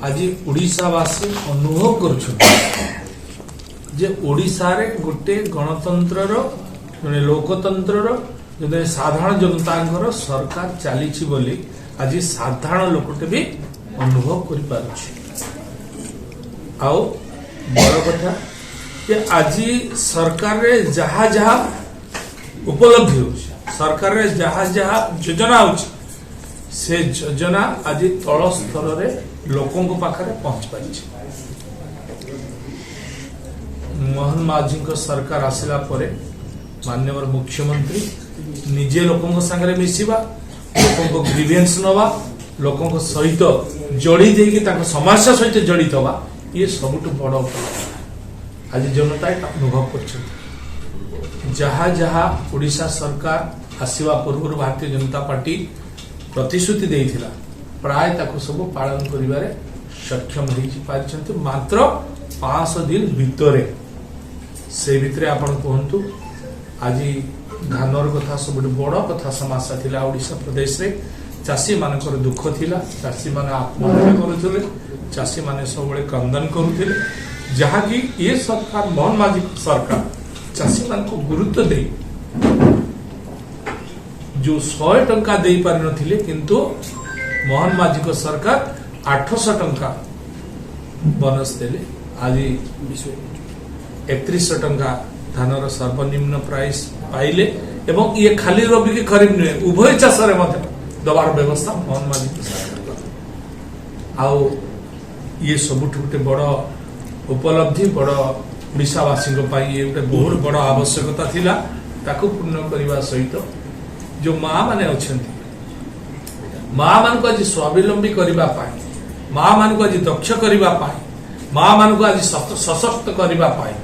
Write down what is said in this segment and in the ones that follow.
आज ओडिशावासी अनुभव कर ओडिशा रे गोटे गणतंत्र लोकतंत्र जो साधारण जनता सरकार चली बोली आज साधारण लोकटे भी अनुभव कर बड़ कथा कि आज सरकार रे जहा जहा उपलब्धि हो सरकार रे जहा जहा योजना हो से योजना आज तल स्तर रे लोकों पाखरे पहुंच पारी। मोहन माझी सरकार आसिला परे माननीय मुख्यमंत्री निजे लोकों संगे मिसिबा लोकों ग्रीवेंस नवा लोकों सहित जोड़ी देकी समस्या सहित जड़ित हवा ये सबुठ बड़ आज जनता अनुभव कर जहा जहा ओडिशा सरकार आसिबा पूर्व भारतीय जनता पार्टी प्रतिश्रुति देइथिला प्राय ताको सब पालन करिवारे सक्षम हो मात्र 500 दिन भितरे से भितरे आपण कहंतु आज धानर कथा सब बड़ कथा समस्या थिला ओडिशा प्रदेश रे चासी मानकर दुख थिला चासी माने आत्महत्या करुथिले चासी माने सब बळे क्रंदन करुथिले जहा कि ये सरकार मोहन माझी सरकार चासी मान को गुरुत्व दे जो 100 टंका दे पारि नथिले किंतु मोहन माझी को सरकार 800 टंका बोनस देले आज 3100 टंका धानर सर्वनिम्न प्राइस पाइले एवं ये खाली रबी के खरीफ नुहे उभय चाष दबार व्यवस्था मोहन माझी को सरकार आउ ये सबुठ गोटे बड़ उपलब्धि बड़ ओडिशावासी ये गोटे बहुत बड़ आवश्यकता थिला ताकू पूर्ण करने सहित जो माँ माने अछंती माँ मान को आज स्वावलंबी करबा पाई माँ मान को आज दक्ष करबा पाई माँ मान को आज सशक्त करबा पाई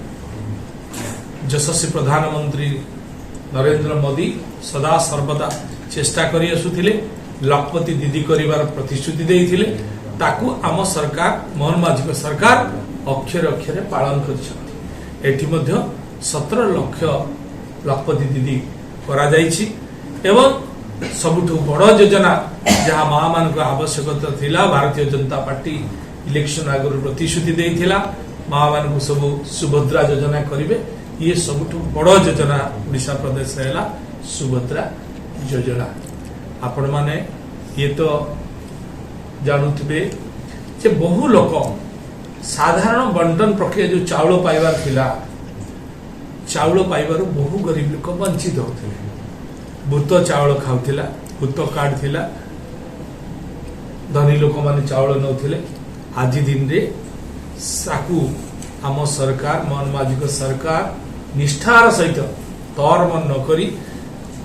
यशस्वी प्रधानमंत्री नरेंद्र मोदी सदा सर्वदा चेष्टा करि आसुथिले लखपति दीदी करिवार प्रतिश्रुति देइथिले ताकू आम सरकार मोहन माझी सरकार अक्षर अक्षर पालन कर एठी मध्य 17 लाख लखपति दीदी करा जाइछि एवं सबुठु बड़ योजना जहाँ माँ मान आवश्यकता थिला भारतीय जनता पार्टी इलेक्शन आगु प्रतिश्रुति देइथिला माँ मान सब सुभद्रा योजना करिवे ये सबुठु बड़ योजना ओडिशा प्रदेश रहेला सुभद्रा योजना आपण माने ये तो जानुथिबे जे बहु लोक साधारण बंटन प्रक्रिया जो चाउल पाइबार थिला चाउल पाइबार बहु गरीब लोक वंचित होते भूत चाउल खाउथिला भूत कार्ड थिला धनी लोक माने चाउल नौथिले आज दिन रे साकू आम सरकार मोहन माझी सरकार निष्ठार सहित तौर मन न करी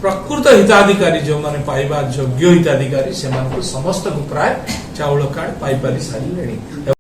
प्रकृत हिताधिकारी जो माने पाइबा योग्य हिताधिकारी से समस्त को प्राय चाउल कार्ड पाई पारि सारी